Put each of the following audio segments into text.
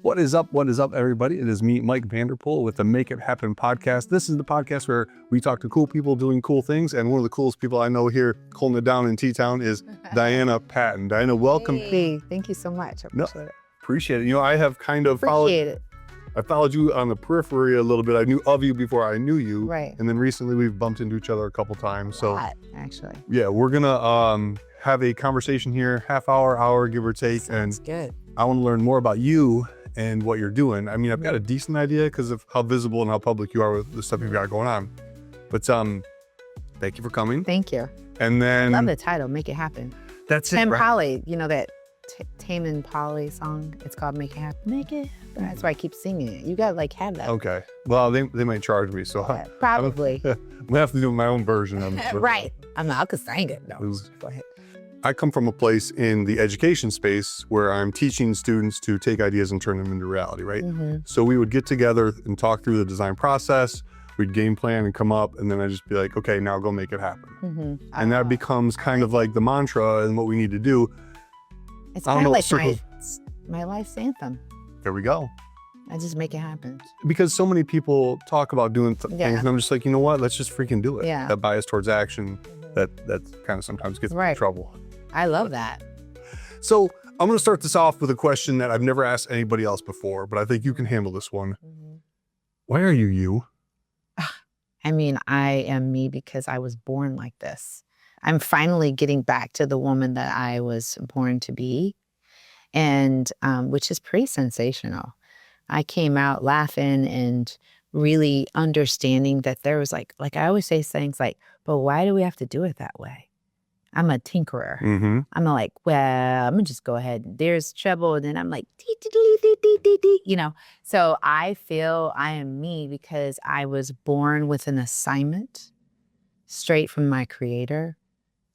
What is up, everybody? It is me, Mike Vanderpool, with the Make It Happen podcast. This is the podcast where we talk to cool people doing cool things, and one of the coolest people I know here holding it down in T-Town is Diana Patton. Diana, welcome. Hey, thank you so much. I appreciate it. Appreciate it. You know, I have kind of I followed you on the periphery a little bit. I knew of you before I knew you. Right. And then recently we've bumped into each other a couple times. Actually. Yeah, we're gonna have a conversation here, half hour, give or take. Sounds good. I want to learn more about you and what you're doing. I mean, I've got a decent idea because of how visible and how public you are with the stuff you've got going on. But thank you for coming. Thank you. And then I love the title, Make It Happen. That's it. Tim Right? Polly, you know that Tame and Polly song? It's called Make It Happen. Make It Happen. That's why I keep singing it. You gotta have that. Okay. Well, they might charge me, so Yeah, probably. I'm gonna have to do my own version of it. Right. I could sing it. No, go ahead. I come from a place in the education space where I'm teaching students to take ideas and turn them into reality, right? Mm-hmm. So we would get together and talk through the design process. We'd game plan and come up, and then I'd just be like, okay, now go make it happen. Mm-hmm. And that becomes kind of like the mantra and what we need to do. It's I don't kind of know, like my life's anthem. There we go. I just make it happen. Because so many people talk about doing things, and I'm just like, you know what? Let's just freaking do it. Yeah. That bias towards action, that kind of sometimes gets me in trouble. I love that. So I'm going to start this off with a question that I've never asked anybody else before, but I think you can handle this one. Mm-hmm. Why are you you? I mean, I am me because I was born like this. I'm finally getting back to the woman that I was born to be, and which is pretty sensational. I came out laughing and really understanding that there was like I always say things like, but why do we have to do it that way? I'm a tinkerer. Mm-hmm. I'm like, well, I'm gonna just go ahead. There's treble, and then I'm like, dee, dee, dee, dee, dee, dee, dee, you know. So I feel I am me because I was born with an assignment straight from my creator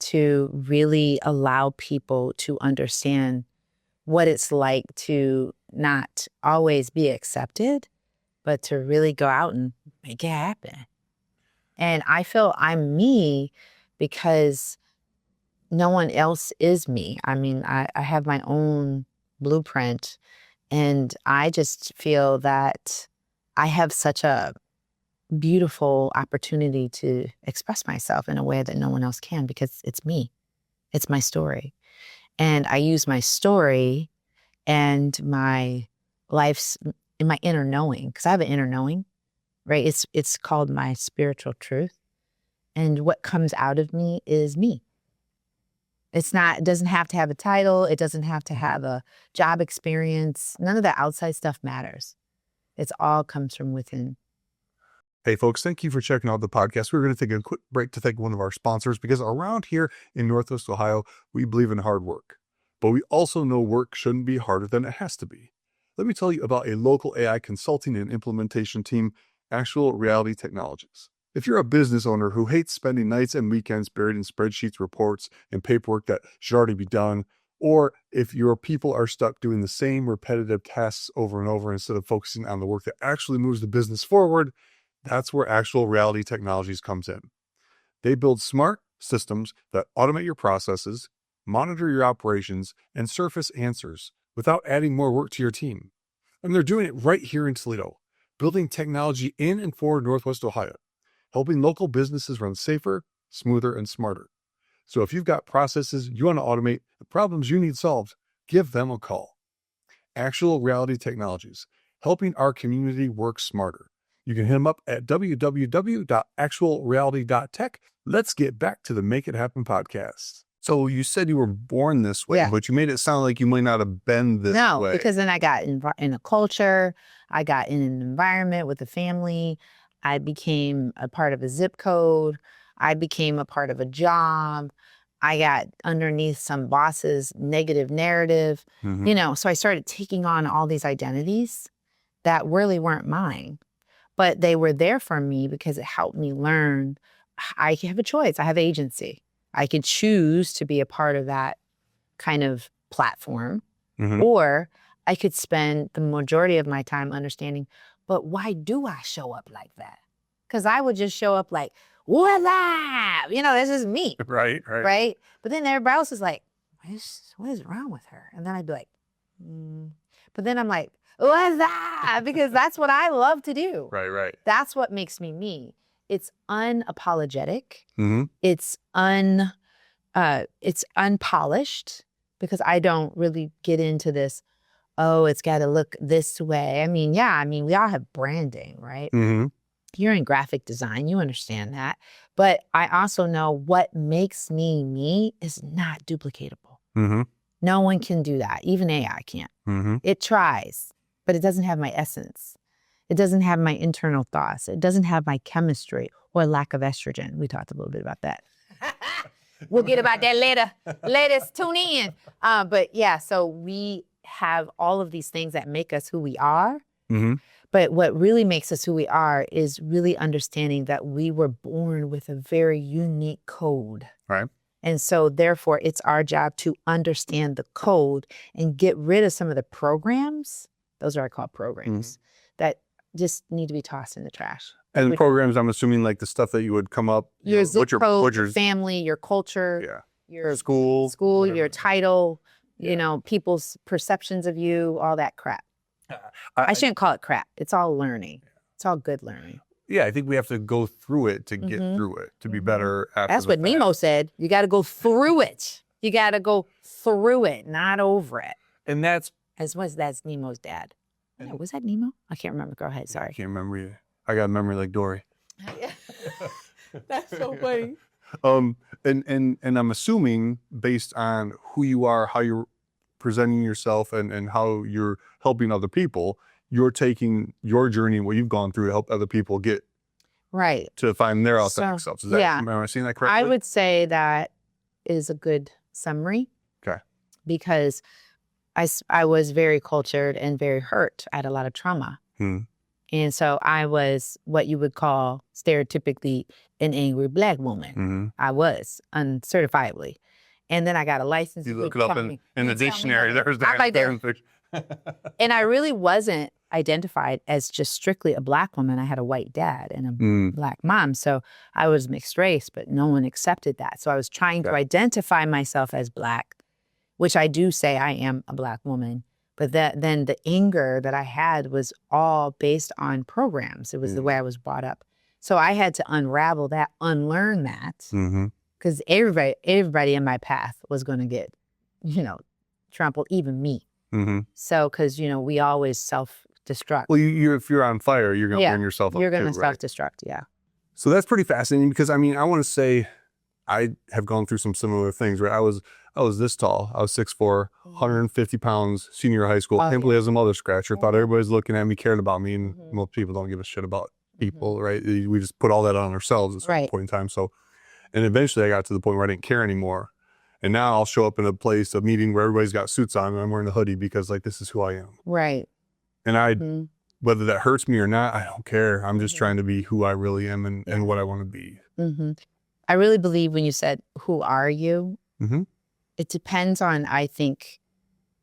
to really allow people to understand what it's like to not always be accepted, but to really go out and make it happen. And I feel I'm me because no one else is me. I mean, I have my own blueprint, and I just feel that I have such a beautiful opportunity to express myself in a way that no one else can because it's me. It's my story. And I use my story and my life's in my inner knowing, because I have an inner knowing, right? It's called my spiritual truth. And what comes out of me is me. It doesn't have to have a title. It doesn't have to have a job experience. None of the outside stuff matters. It's all comes from within. Hey folks, thank you for checking out the podcast. We're going to take a quick break to thank one of our sponsors, because around here in Northwest Ohio, we believe in hard work, but we also know work shouldn't be harder than it has to be. Let me tell you about a local AI consulting and implementation team, Actual Reality Technologies. If you're a business owner who hates spending nights and weekends buried in spreadsheets, reports, and paperwork that should already be done, or if your people are stuck doing the same repetitive tasks over and over instead of focusing on the work that actually moves the business forward, that's where Actual Reality Technologies comes in. They build smart systems that automate your processes, monitor your operations, and surface answers without adding more work to your team. And they're doing it right here in Toledo, building technology in and for Northwest Ohio, helping local businesses run safer, smoother, and smarter. So if you've got processes you want to automate and problems you need solved, give them a call. Actual Reality Technologies, helping our community work smarter. You can hit them up at www.actualreality.tech. Let's get back to the Make It Happen podcast. So you said you were born this way, but you made it sound like you might not have been this way. No, because then I got in a culture, I got in an environment with a family, I became a part of a zip code, I became a part of a job, I got underneath some boss's negative narrative, you know, so I started taking on all these identities that really weren't mine. But they were there for me because it helped me learn I have a choice. I have agency. I could choose to be a part of that kind of platform, or I could spend the majority of my time understanding, but why do I show up like that? Because I would just show up like, what's up? You know, this is me. Right. But then everybody else is like, what is wrong with her? And then I'd be like, But then I'm like, What's that? Because that's what I love to do. Right. That's what makes me me. It's unapologetic. Mm-hmm. It's unpolished because I don't really get into this, oh, it's got to look this way. I mean, we all have branding, right? Mm-hmm. You're in graphic design, you understand that. But I also know what makes me me is not duplicatable. Mm-hmm. No one can do that. Even AI can't. Mm-hmm. It tries, but it doesn't have my essence. It doesn't have my internal thoughts. It doesn't have my chemistry or lack of estrogen. We talked a little bit about that. We'll get about that later. Ladies, tune in. But yeah, so we have all of these things that make us who we are. Mm-hmm. But what really makes us who we are is really understanding that we were born with a very unique code. Right. And so therefore, it's our job to understand the code and get rid of some of the programs. Those are called programs that just need to be tossed in the trash. And the programs, I'm assuming like the stuff that you would come up. Your zip code, your family, your culture, your school, your title, people's perceptions of you, all that crap. I shouldn't call it crap. It's all learning. It's all good learning. Yeah, I think we have to go through it to get through it, to be better after That's what Nemo said. You got to go through it. You got to go through it, not over it. And that's Nemo's dad. Yeah, was that Nemo? I can't remember. Go ahead. Sorry. I can't remember either. I got a memory like Dory. That's so funny. And I'm assuming based on who you are, how you're presenting yourself and how you're helping other people, you're taking your journey and what you've gone through to help other people get right to find their authentic selves. Is that, am I seeing that correctly? I would say that is a good summary. Okay. Because I was very cultured and very hurt. I had a lot of trauma. And so I was what you would call stereotypically an angry Black woman. I was uncertifiably. And then I got a license. You look it up in the dictionary. There's that. Right there. And I really wasn't identified as just strictly a Black woman. I had a white dad and a Black mom. So I was mixed race, but no one accepted that. So I was trying to identify myself as Black, which I do say I am a Black woman. But then the anger that I had was all based on programs. It was the way I was brought up. So I had to unravel that, unlearn that. Because everybody in my path was going to get, trampled, even me. So, because, we always self-destruct. Well, if you're on fire, you're going to burn yourself up. You're going to self-destruct, yeah. So that's pretty fascinating because, I want to say I have gone through some similar things, right? I was this tall. I was 6'4", 150 pounds, senior high school. Can't believe I was a mother scratcher. Thought everybody's looking at me, cared about me, and most people don't give a shit about people, right? We just put all that on ourselves at a certain point in time. So, and eventually I got to the point where I didn't care anymore. And now I'll show up in a meeting where everybody's got suits on and I'm wearing a hoodie because like, this is who I am. Right. And whether that hurts me or not, I don't care. I'm just trying to be who I really am and what I want to be. I really believe when you said, who are you? It depends on, I think,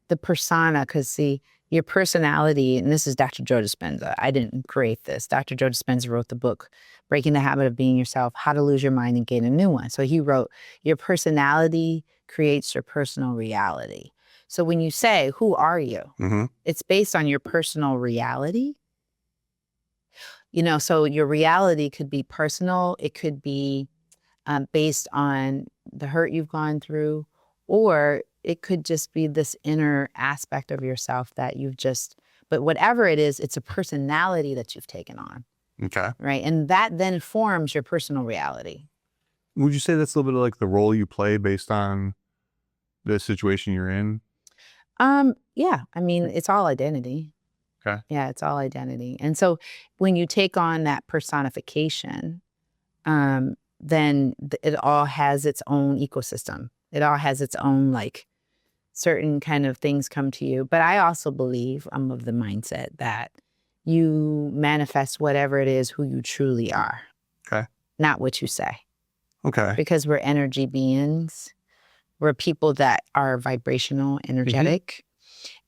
the persona, because see, your personality, and this is Dr. Joe Dispenza. I didn't create this. Dr. Joe Dispenza wrote the book, Breaking the Habit of Being Yourself, How to Lose Your Mind and Gain a New One. So he wrote, your personality creates your personal reality. So when you say, who are you? It's based on your personal reality. So your reality could be personal. It could be based on the hurt you've gone through, or it could just be this inner aspect of yourself that but whatever it is, it's a personality that you've taken on. Okay. Right. And that then forms your personal reality. Would you say that's a little bit of like the role you play based on the situation you're in? Yeah. It's all identity. Okay. Yeah, it's all identity. And so when you take on that personification, then it all has its own ecosystem. It all has its own, certain kind of things come to you. But I also believe, I'm of the mindset that you manifest whatever it is who you truly are. Okay. Not what you say. Okay. Because we're energy beings. We're people that are vibrational, energetic.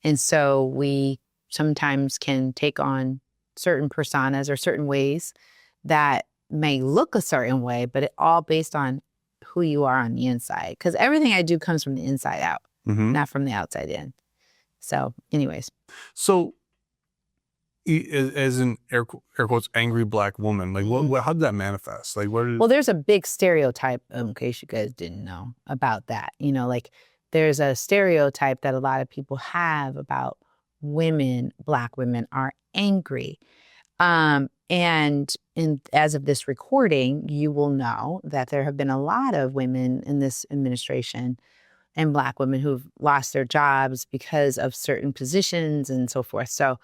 And so we sometimes can take on certain personas or certain ways that may look a certain way, but it all based on who you are on the inside. Because everything I do comes from the inside out, not from the outside in. So anyways. So as an air quotes angry Black woman? Like how did that manifest? Like Well, there's a big stereotype, in case you guys didn't know about that. Like there's a stereotype that a lot of people have about women, Black women are angry. And as of this recording, you will know that there have been a lot of women in this administration and Black women who've lost their jobs because of certain positions and so forth. So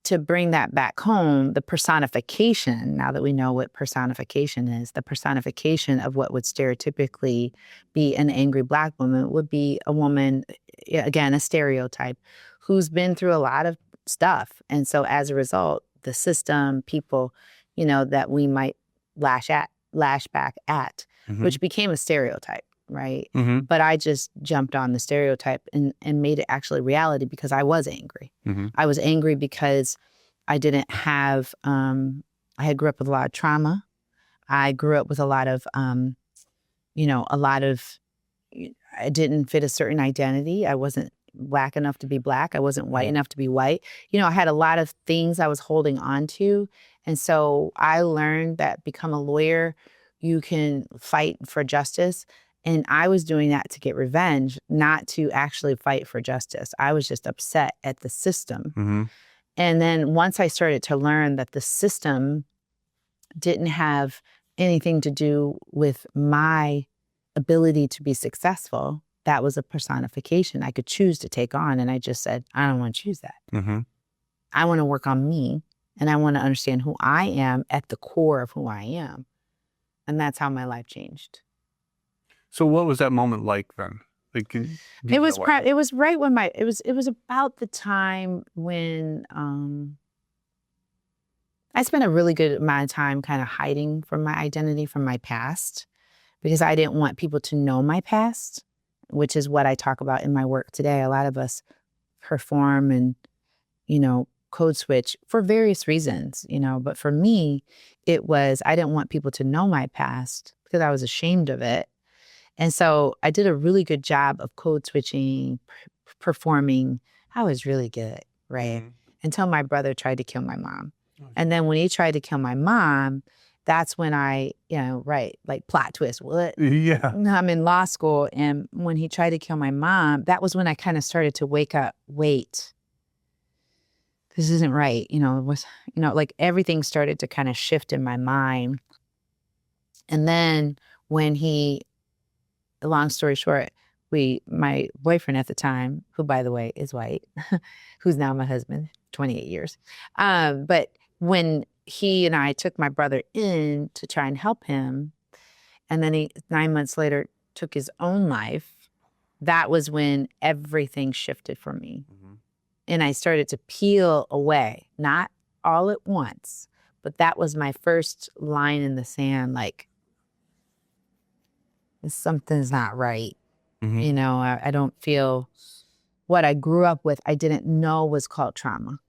to bring that back home, the personification, now that we know what personification is, the personification of what would stereotypically be an angry Black woman would be a woman, again, a stereotype, who's been through a lot of stuff. And so as a result, the system, people, that we might lash back at, which became a stereotype, right? But I just jumped on the stereotype and made it actually reality because I was angry. I was angry because I didn't have, I had grew up with a lot of trauma. I grew up with a lot of, I didn't fit a certain identity. I wasn't Black enough to be Black. I wasn't white enough to be white. I had a lot of things I was holding on to. And so I learned that become a lawyer, you can fight for justice. And I was doing that to get revenge, not to actually fight for justice. I was just upset at the system. And then once I started to learn that the system didn't have anything to do with my ability to be successful, that was a personification I could choose to take on. And I just said, I don't want to choose that. I want to work on me, and I want to understand who I am at the core of who I am. And that's how my life changed. So what was that moment like then? Like, it was right when it was about the time when I spent a really good amount of time kind of hiding from my identity, from my past, because I didn't want people to know my past, which is what I talk about in my work today. A lot of us perform and, code switch for various reasons, but for me, it was, I didn't want people to know my past because I was ashamed of it. And so I did a really good job of code switching, performing. I was really good, right? Until my brother tried to kill my mom. And then when he tried to kill my mom, that's when I, like plot twist, what? Yeah. I'm in law school. And when he tried to kill my mom, that was when I kind of started to wake up, wait, this isn't right. It was, like everything started to kind of shift in my mind. And then when long story short, my boyfriend at the time, who by the way is white, who's now my husband, 28 years. But when he and I took my brother in to try and help him, and then he 9 months later took his own life, that was when everything shifted for me. And I started to peel away, not all at once, but that was my first line in the sand, like, something's not right. I don't feel what I grew up with, I didn't know was called trauma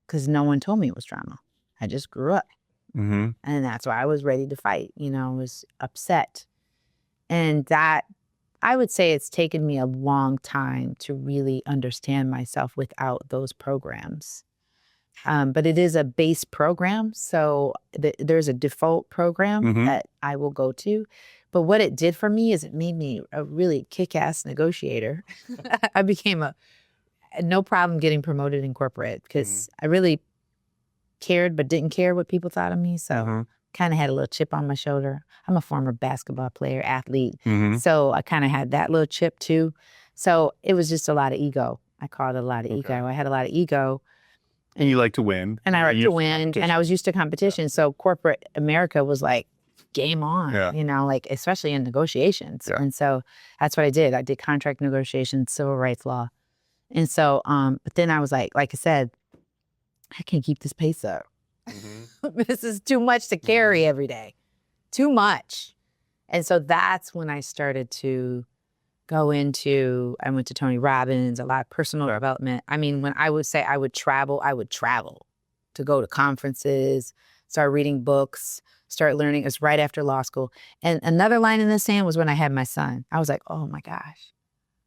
because no one told me it was trauma. I just grew up. And that's why I was ready to fight. I was upset. And that, I would say it's taken me a long time to really understand myself without those programs. But it is a base program. So there's a default program that I will go to. But what it did for me is it made me a really kick-ass negotiator. I became no problem getting promoted in corporate because I really cared but didn't care what people thought of me. So kind of had a little chip on my shoulder. I'm a former basketball player, athlete. So I kind of had that little chip too. So it was just a lot of ego. I call it a lot of ego. I had a lot of ego. And you like to win. And I like to win. And I was used to competition. So corporate America was like, game on, like especially in negotiations. And so that's what I did. I did contract negotiations, civil rights law. And so, but then I was like I said, I can't keep this pace up. This is too much to carry every day. Too much. And so that's when I started to I went to Tony Robbins, a lot of personal development. I mean, when I would say I would travel to go to conferences, start reading books, start learning. It was right after law school. And another line in the sand was when I had my son. I was like, oh my gosh,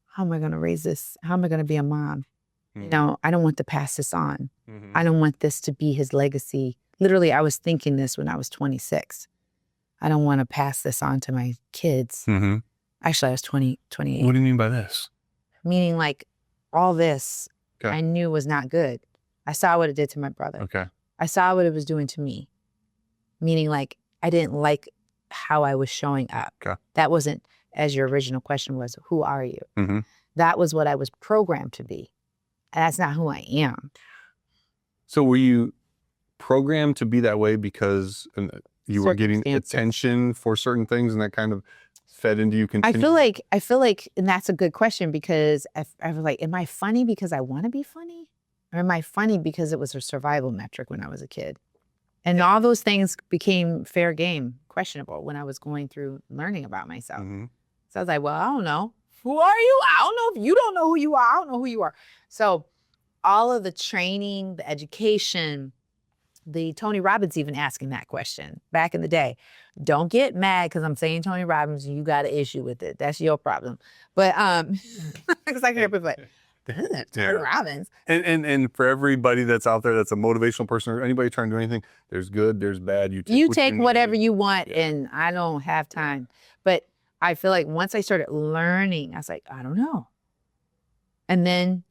how am I going to raise this? How am I going to be a mom? You know, I don't want to pass this on. I don't want this to be his legacy. Literally, I was thinking this when I was 26. I don't want to pass this on to my kids. Actually, I was 28. What do you mean by this? Meaning like all this I knew was not good. I saw what it did to my brother. Okay. I saw what it was doing to me. Meaning like I didn't like how I was showing up. Okay. That wasn't, as your original question was, who are you? That was what I was programmed to be. And that's not who I am. So were you programmed to be that way because you were getting attention for certain things and that kind of fed into you? I feel like, and that's a good question, because I was like, am I funny because I want to be funny? Or am I funny because it was a survival metric when I was a kid? And all those things became fair game, questionable when I was going through learning about myself. So I was like, well, I don't know. Who are you? I don't know. If you don't know who you are, I don't know who you are. So all of the training, the education, the Tony Robbins even asking that question back in the day. Don't get mad because I'm saying Tony Robbins and you got an issue with it. That's your problem. But because I hear people like, Tony Robbins. And for everybody that's out there that's a motivational person or anybody trying to do anything, there's good, there's bad. You take whatever you want, and I don't have time. But I feel like once I started learning, I was like, I don't know. And then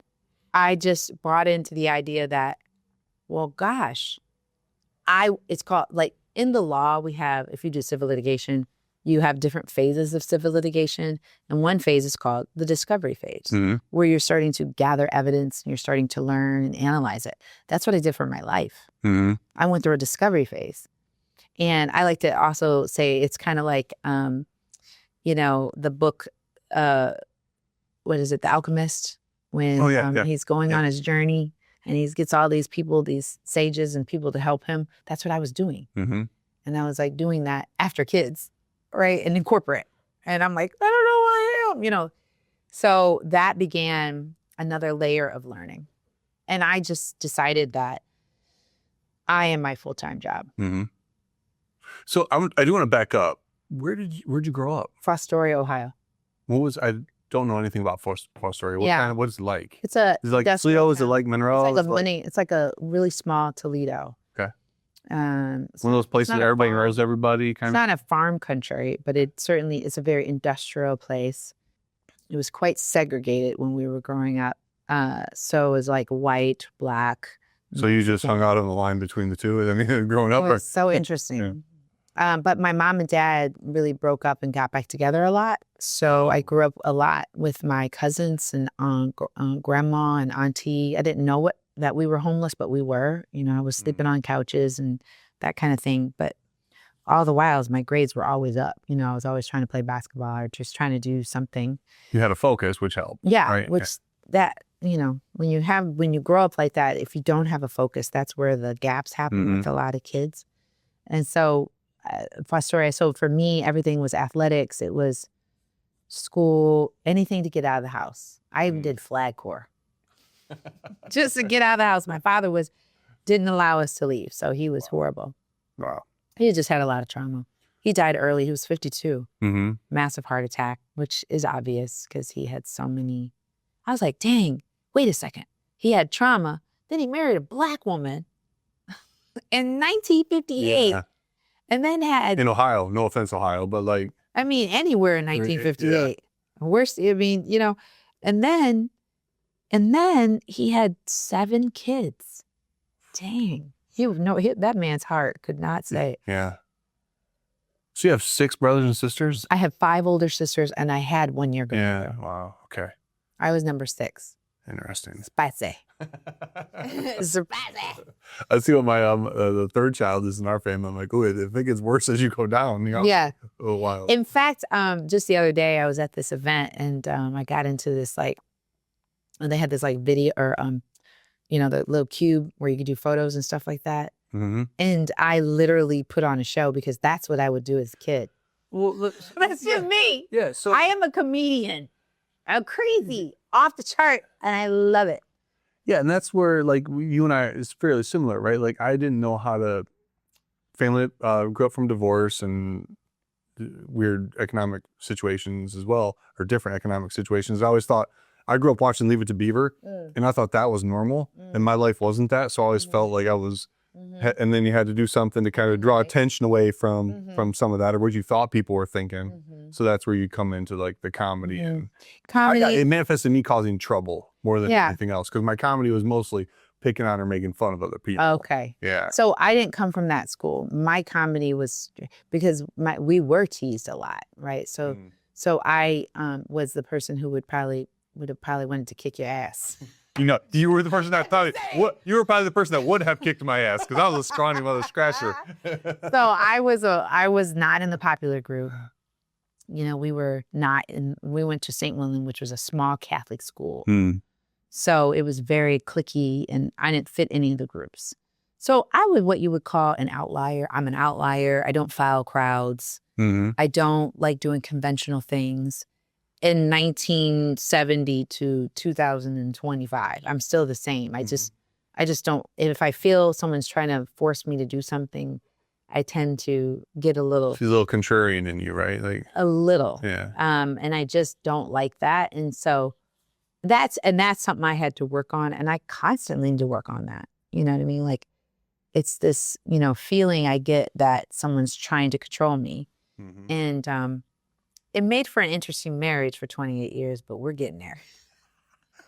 I just brought into the idea that, well, gosh, it's called, like, in the law, we have, if you do civil litigation, you have different phases of civil litigation. And one phase is called the discovery phase, where you're starting to gather evidence and you're starting to learn and analyze it. That's what I did for my life. I went through a discovery phase. And I like to also say it's kind of like, you know, the book, what is it, The Alchemist, when he's going on his journey and he gets all these people, these sages and people to help him. That's what I was doing. And I was like doing that after kids, right? And in corporate. And I'm like, I don't know who I am, you know. So that began another layer of learning. And I just decided that I am my full-time job. So I do want to back up. Where'd you grow up? Fostoria, Ohio. I don't know anything about Fostoria. What is it like? It's a, is it like Toledo? Is it like Monroe? It's like a really small Toledo. Okay. One of those places that everybody knows everybody. It's not a farm country, but it certainly is a very industrial place. It was quite segregated when we were growing up. So it was like white, black. So you just hung out on the line between the two? I mean, growing up? It was so interesting. But my mom and dad really broke up and got back together a lot. So I grew up a lot with my cousins and grandma and auntie. I didn't know that we were homeless, but we were. You know, I was sleeping on couches and that kind of thing. But all the while, my grades were always up. You know, I was always trying to play basketball or just trying to do something. You had a focus, which helped. Yeah, right? That, you know, when you grow up like that, if you don't have a focus, that's where the gaps happen with a lot of kids. And so Fostoria, so for me, everything was athletics. It was school, anything to get out of the house. I even did flag corps. Just to get out of the house. My father didn't allow us to leave, so he was horrible. Wow. He just had a lot of trauma. He died early. He was 52. Massive heart attack, which is obvious because he had so many. I was like, dang, wait a second. He had trauma. Then he married a black woman in 1958. Yeah. And then had... In Ohio, no offense, Ohio, but like... I mean, anywhere in 1958. Worst, I mean, you know, and then he had 7 kids. Dang. That man's heart could not say it. Yeah. So you have 6 brothers and sisters? I have 5 older sisters, and I had 1 younger brother. Yeah, wow, okay. I was number 6. Interesting. Spicy. Spicy. I see what my the third child is in our family. I'm like, oh, if it gets worse as you go down, you know. Yeah. Oh, wow. In fact, just the other day I was at this event and I got into this and they had this video or you know, the little cube where you could do photos and stuff like that. And I literally put on a show because that's what I would do as a kid. Well, look, that's just me. Yeah. So I am a comedian. I'm crazy, off the chart, and I love it. Yeah, and that's where like you and I is fairly similar, right? Like I didn't know how to grew up from divorce and weird economic situations as well, or different economic situations. I always thought I grew up watching Leave It to Beaver, and I thought that was normal, and my life wasn't that. So I always felt like I was, and then you had to do something to kind of draw attention away from some of that or what you thought people were thinking. So that's where you come into like the comedy and Comedy. it manifested me causing trouble more than anything else because my comedy was mostly picking on or making fun of other people. Okay. Yeah. So I didn't come from that school. My comedy was because we were teased a lot, right? So I was the person who would have probably wanted to kick your ass. You know, you were the person that thought you were probably the person that would have kicked my ass because I was a scrawny mother scratcher. So I was not in the popular group. You know, we went to St. William, which was a small Catholic school. So it was very cliquey and I didn't fit any of the groups. So I was what you would call an outlier. I'm an outlier. I don't follow crowds. I don't like doing conventional things. In 1970 to 2025, I'm still the same. I just don't, if I feel someone's trying to force me to do something, I tend to get a little. She's a little contrarian in you, right? Like a little. Yeah. And I just don't like that. And so that's something I had to work on. And I constantly need to work on that. You know what I mean? Like it's this, feeling I get that someone's trying to control me. And it made for an interesting marriage for 28 years, but we're getting there.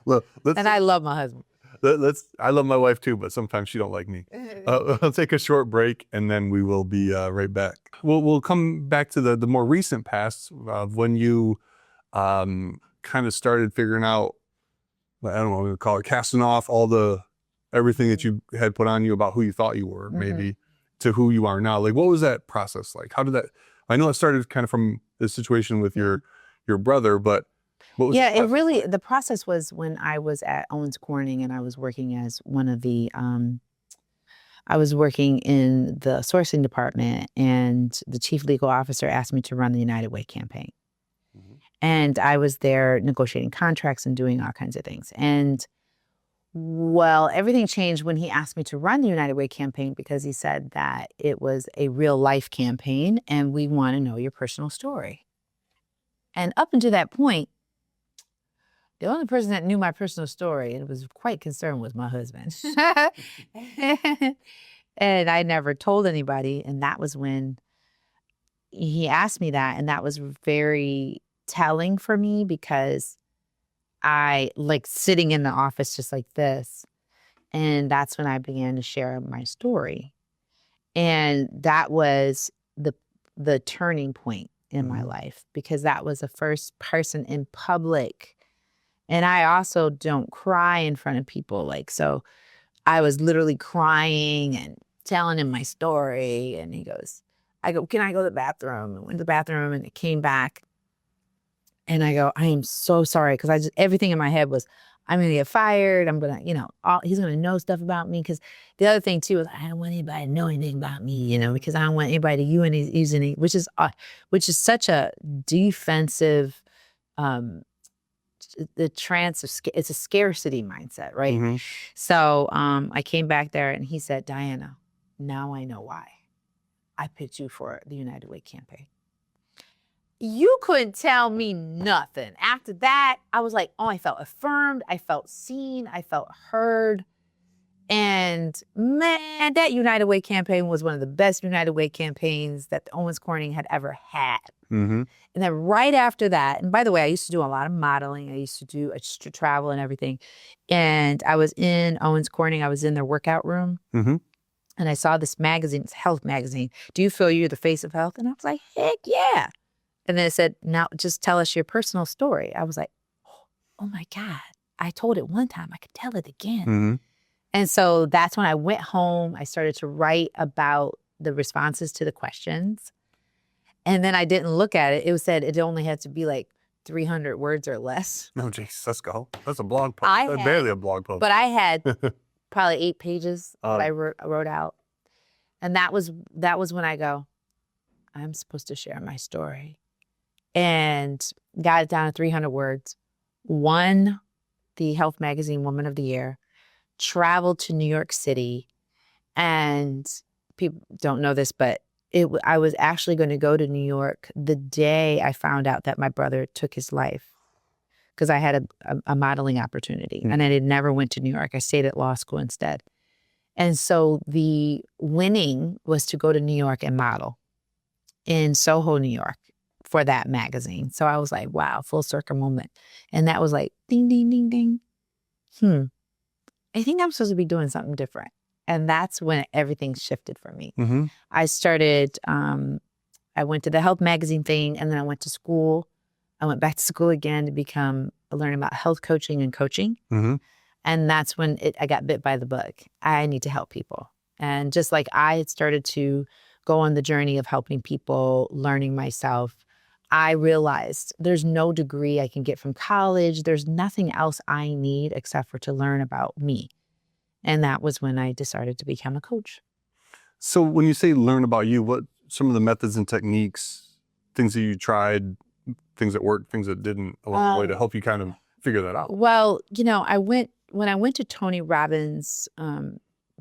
Well, and I love my husband. I love my wife too, but sometimes she don't like me. I'll take a short break and then we will be right back. We'll come back to the more recent past of when you kind of started figuring out, I don't know what we would call it, casting off everything that you had put on you about who you thought you were, maybe to who you are now. Like, what was that process like? How did that? I know it started kind of from the situation with your brother, but what was the process was when I was at Owens Corning and I was working as one of the, I was working in the sourcing department and the chief legal officer asked me to run the United Way campaign. And I was there negotiating contracts and doing all kinds of things. And well, everything changed when he asked me to run the United Way campaign because he said that it was a real life campaign and we want to know your personal story. And up until that point, the only person that knew my personal story and was quite concerned was my husband. And I never told anybody. And that was when he asked me that. And that was very telling for me because I like sitting in the office just like this. And that's when I began to share my story. And that was the turning point in my life because that was the first person in public. And I also don't cry in front of people. Like, so I was literally crying and telling him my story. And he goes, can I go to the bathroom? I went to the bathroom and it came back. And I go, I am so sorry. Because everything in my head was, I'm going to get fired. I'm going to, he's going to know stuff about me. Because the other thing too is I don't want anybody to know anything about me, because I don't want anybody to use any, which is such a defensive, it's a scarcity mindset, right? So I came back there and he said, Diana, now I know why I picked you for the United Way campaign. You couldn't tell me nothing. After that, I was like, I felt affirmed. I felt seen. I felt heard. And man, that United Way campaign was one of the best United Way campaigns that Owens Corning had ever had. And then right after that, and by the way, I used to do a lot of modeling. I used to travel and everything. And I was in Owens Corning. I was in their workout room. And I saw this magazine, it's a health magazine. Do you feel you're the face of health? And I was like, heck yeah. And then it said, now just tell us your personal story. I was like, oh my God, I told it one time, I could tell it again. And so that's when I went home. I started to write about the responses to the questions. And then I didn't look at it. It said it only had to be like 300 words or less. No, jeez, let's go. That's a blog post. Barely a blog post. But I had probably 8 pages that I wrote out. And that was when I go, I'm supposed to share my story. And got it down to 300 words. Won the Health Magazine Woman of the Year. Traveled to New York City. And people don't know this, but I was actually going to go to New York the day I found out that my brother took his life. because I had a modeling opportunity, and I never went to New York. I stayed at law school instead. And so the winning was to go to New York and model in Soho, New York for that magazine. So I was like, wow, full circle moment. And that was like, ding, ding, ding, ding. I think I'm supposed to be doing something different. And that's when everything shifted for me. I started, I went to the health magazine thing, and then I went to school. I went back to school again to learn about health coaching and coaching. And that's when I got bit by the bug. I need to help people. And just like I had started to go on the journey of helping people, learning myself, I realized there's no degree I can get from college. There's nothing else I need except for to learn about me. And that was when I decided to become a coach. So when you say learn about you, what some of the methods and techniques, things that you tried, things that worked, things that didn't along the way to help you kind of figure that out? Well, when I went to Tony Robbins'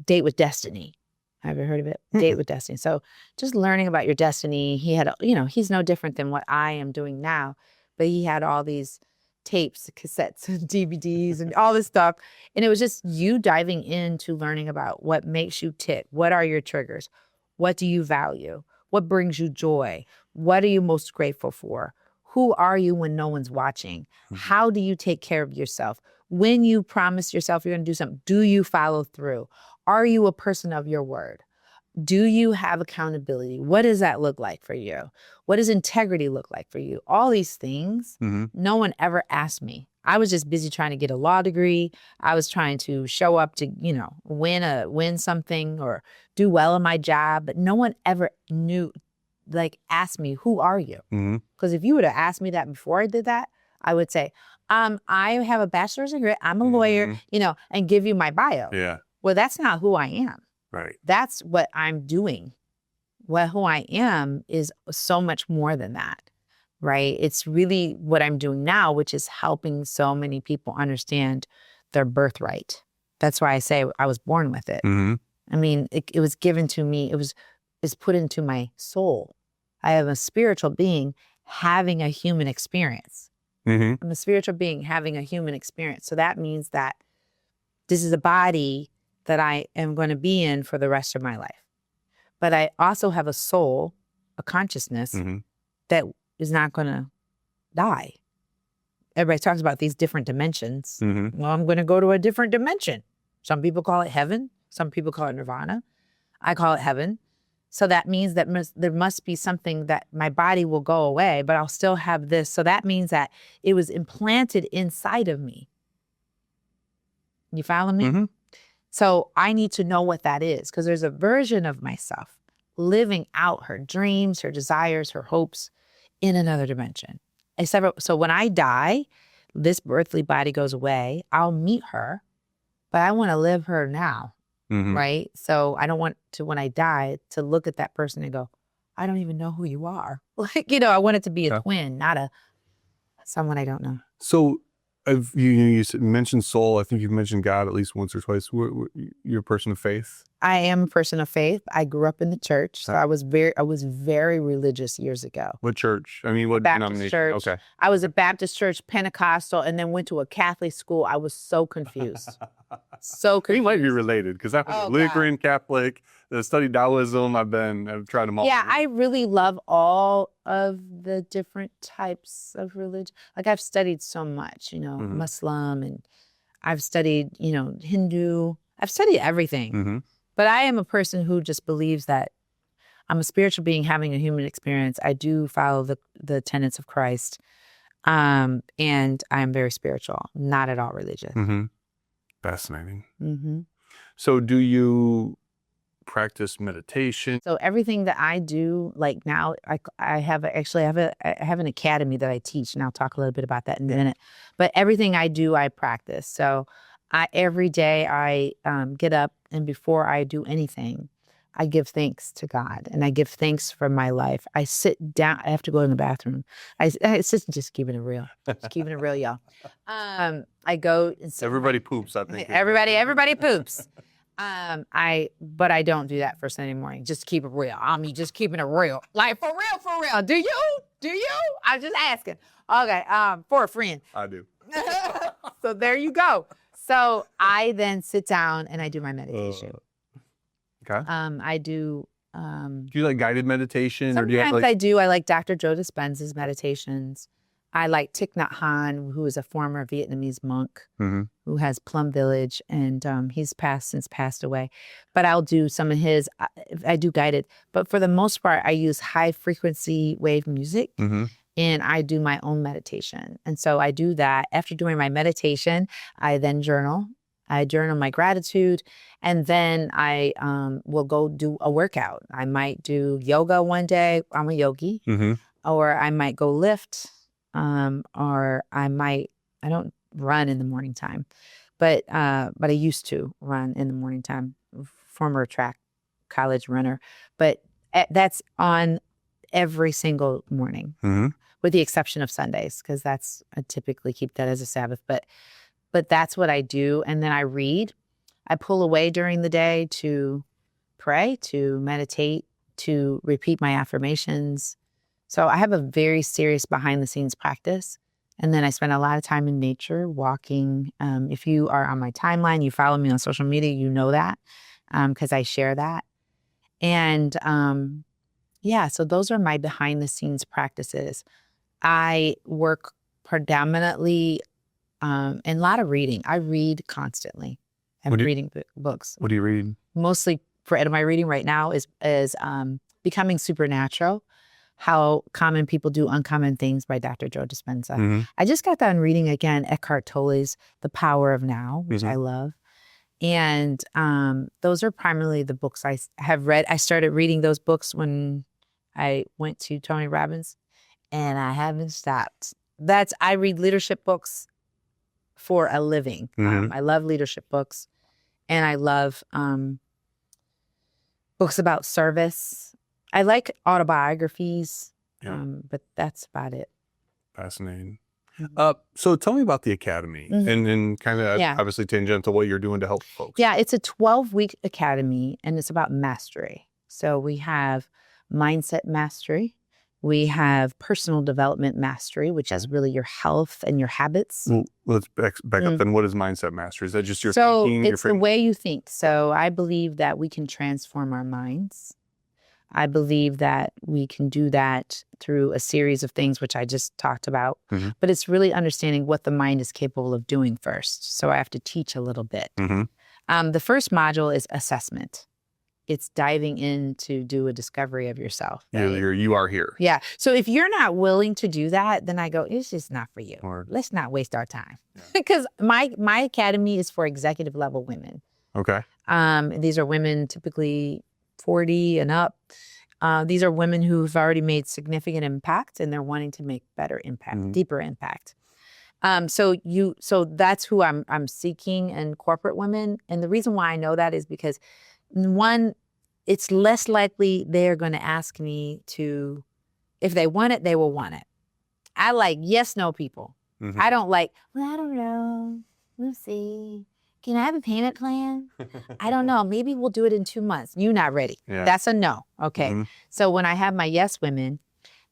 Date with Destiny. Have you heard of it? Date with Destiny. So just learning about your destiny. He had, he's no different than what I am doing now, but he had all these tapes, cassettes, and DVDs and all this stuff. And it was just you diving into learning about what makes you tick. What are your triggers? What do you value? What brings you joy? What are you most grateful for? Who are you when no one's watching? How do you take care of yourself? When you promise yourself you're going to do something, do you follow through? Are you a person of your word? Do you have accountability? What does that look like for you? What does integrity look like for you? All these things, no one ever asked me. I was just busy trying to get a law degree. I was trying to show up to, win something or do well in my job. But no one ever asked me, who are you? Because if you would have asked me that before I did that, I would say, I have a bachelor's degree. I'm a lawyer, and give you my bio. Yeah. Well, that's not who I am. Right. That's what I'm doing. Who I am is so much more than that, right? It's really what I'm doing now, which is helping so many people understand their birthright. That's why I say I was born with it. I mean, it was given to me. It's put into my soul. I am a spiritual being having a human experience. I'm a spiritual being having a human experience. So that means that this is a body that I am going to be in for the rest of my life. But I also have a soul, a consciousness that is not going to die. Everybody talks about these different dimensions. Well, I'm going to go to a different dimension. Some people call it heaven. Some people call it nirvana. I call it heaven. So that means that there must be something that my body will go away, but I'll still have this. So that means that it was implanted inside of me. You follow me? So I need to know what that is, because there's a version of myself living out her dreams, her desires, her hopes in another dimension. So when I die, this earthly body goes away. I'll meet her, but I want to live her now. Right? So I don't want to, when I die, to look at that person and go, I don't even know who you are. I want it to be a twin, not someone I don't know. So you mentioned soul. I think you've mentioned God at least once or twice. You're a person of faith? I am a person of faith. I grew up in the church. So I was very religious years ago. What church? I mean, what Baptist denomination? Church. Okay. I was a Baptist church, Pentecostal, and then went to a Catholic school. I was so confused. So confused. We might be related, because I was Lutheran, Catholic, studied Taoism. I've tried them all. Yeah, I really love all of the different types of religion. Like I've studied so much, Muslim, and I've studied, Hindu. I've studied everything. But I am a person who just believes that I'm a spiritual being having a human experience. I do follow the tenets of Christ. And I'm very spiritual, not at all religious. Fascinating. So do you practice meditation? So everything that I do, like now, I have an academy that I teach, and I'll talk a little bit about that in a minute. But everything I do, I practice. So every day I get up, and before I do anything, I give thanks to God, and I give thanks for my life. I sit down. I have to go in the bathroom. It's just keeping it real. Just keeping it real, y'all. I go. And Everybody poops, I think. Everybody poops. But I don't do that first thing in the morning. Just keep it real. I mean, just keeping it real. Like for real. Do you? I'm just asking. Okay. For a friend. I do. So there you go. So I then sit down and I do my meditation. Okay. I do. Do you like guided meditation, or do you have Sometimes like? I do. I like Dr. Joe Dispenza's meditations. I like Thich Nhat Hanh, who is a former Vietnamese monk Mhm. who has Plum Village, and he's since passed away. But I'll do some of his. I do guided, but for the most part, I use high frequency wave music. Mhm. And I do my own meditation. And so I do that. After doing my meditation, I then journal. I journal my gratitude, and then I will go do a workout. I might do yoga one day. I'm a yogi. Mhm. Or I might go lift, or I don't run in the morning time, but I used to run in the morning time, former track college runner, but that's on every single morning. Mhm. With the exception of Sundays, because I typically keep that as a Sabbath, but that's what I do. And then I read. I pull away during the day to pray, to meditate, to repeat my affirmations. So I have a very serious behind the scenes practice. And then I spend a lot of time in nature, walking. If you are on my timeline, you follow me on social media, you know that, because I share that. And yeah, so those are my behind the scenes practices. I work predominantly in a lot of reading. I read constantly. I'm reading books. What do you read? Mostly my reading right now is Becoming Supernatural, How Common People Do Uncommon Things by Dr. Joe Dispenza. Mm-hmm. I just got done reading again Eckhart Tolle's The Power of Now, which I love. And those are primarily the books I have read. I started reading those books when I went to Tony Robbins, and I haven't stopped. I read leadership books for a living. I love leadership books, and I love books about service. I like autobiographies, but that's about it. Fascinating. So tell me about the Academy, and kind of obviously tangent to what you're doing to help folks. Yeah, it's a 12-week academy, and it's about mastery. So we have mindset mastery. We have personal development mastery, which is really your health and your habits. Well, let's back up then. What is mindset mastery? Is that just your thinking? So it's the way you think. So I believe that we can transform our minds. I believe that we can do that through a series of things, which I just talked about. But it's really understanding what the mind is capable of doing first. So I have to teach a little bit. The first module is assessment. It's diving in to do a discovery of yourself. Right? You are here. Yeah. So if you're not willing to do that, then I go, it's just not for you. Let's not waste our time. Because my academy is for executive level women. Okay. These are women typically 40 and up. These are women who've already made significant impact, and they're wanting to make better impact, deeper impact. So that's who I'm seeking in corporate women. And the reason why I know that is because, one, it's less likely they're going to ask me to, if they want it, they will want it. I like yes, no people. I don't like, well, I don't know. We'll see. Can I have a payment plan? I don't know. Maybe we'll do it in 2 months. You're not ready. Yeah. That's a no. Okay. So when I have my yes women,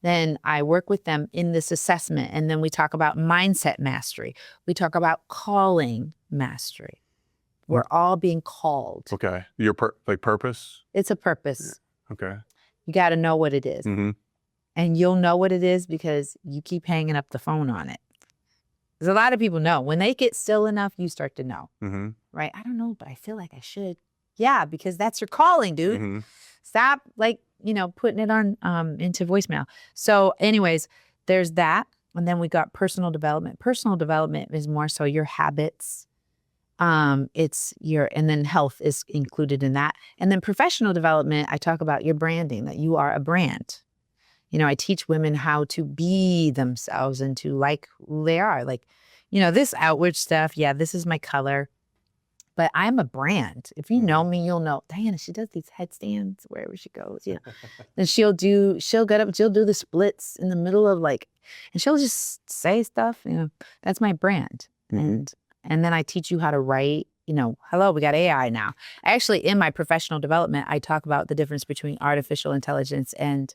then I work with them in this assessment. And then we talk about mindset mastery. We talk about calling mastery. We're all being called. Okay. Your purpose? It's a purpose. Yeah. Okay. You got to know what it is. And you'll know what it is because you keep hanging up the phone on it. Because a lot of people know. When they get still enough, you start to know. Right? I don't know, but I feel like I should. Yeah, because that's your calling, dude. Stop, putting it on into voicemail. So anyways, there's that. And then we got personal development. Personal development is more so your habits. And then health is included in that. And then professional development, I talk about your branding, that you are a brand. I teach women how to be themselves and to like who they are. Like, this outward stuff, this is my color, but I'm a brand. If you know me, you'll know, Diana, she does these headstands wherever she goes. Then she'll get up, she'll do the splits in the middle of and she'll just say stuff, that's my brand. And then I teach you how to write, hello, we got AI now. Actually, in my professional development, I talk about the difference between artificial intelligence and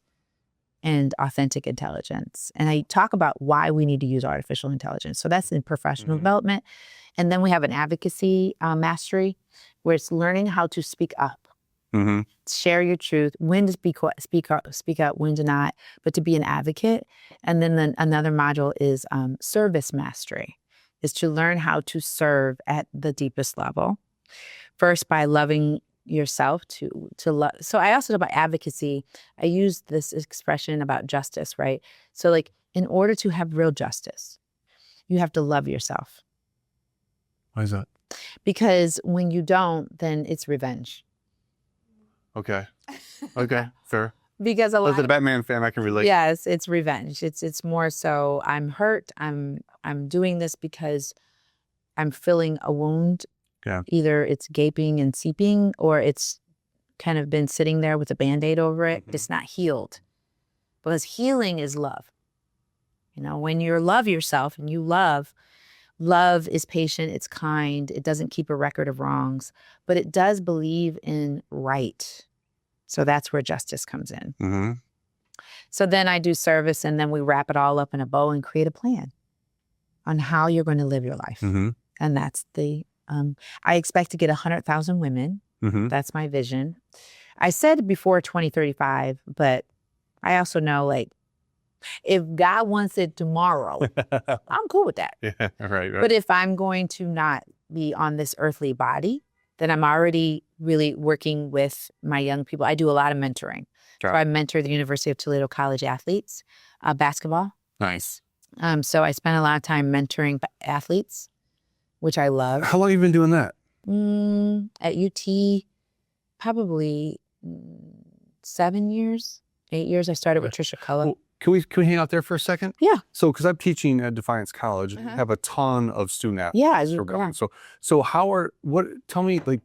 and authentic intelligence. And I talk about why we need to use artificial intelligence. So that's in professional development. And then we have an advocacy mastery, where it's learning how to speak up, share your truth, when to speak up, when to not, but to be an advocate. And then another module is service mastery, is to learn how to serve at the deepest level. First, by loving yourself to love. So I also talk about advocacy. I use this expression about justice, right? So like, in order to have real justice, you have to love yourself. Why is that? Because when you don't, then it's revenge. Okay. Okay. Fair. Because a lot As a Batman fan, I can relate. Yes, it's revenge. It's more so I'm hurt. I'm doing this because I'm feeling a wound. Yeah. Either it's gaping and seeping, or it's kind of been sitting there with a Band-Aid over it. It's not healed. Because healing is love. You know, when you love yourself and you love is patient, it's kind, it doesn't keep a record of wrongs, but it does believe in right. So that's where justice comes in. So then I do service, and then we wrap it all up in a bow and create a plan on how you're going to live your life. And that's the, I expect to get 100,000 women. That's my vision. I said before 2035, but I also know, like, if God wants it tomorrow, I'm cool with that. Yeah, right. But if I'm going to not be on this earthly body, then I'm already really working with my young people. I do a lot of mentoring. Sure. So I mentor the University of Toledo College athletes, basketball. Nice. So I spend a lot of time mentoring athletes, which I love. How long have you been doing that? At UT, probably 7 years, 8 years. I started with Trisha Cullen. Well, can we hang out there for a second? Yeah. So, because I'm teaching at Defiance College, and have a ton of student athletes. Yeah. So tell me, like,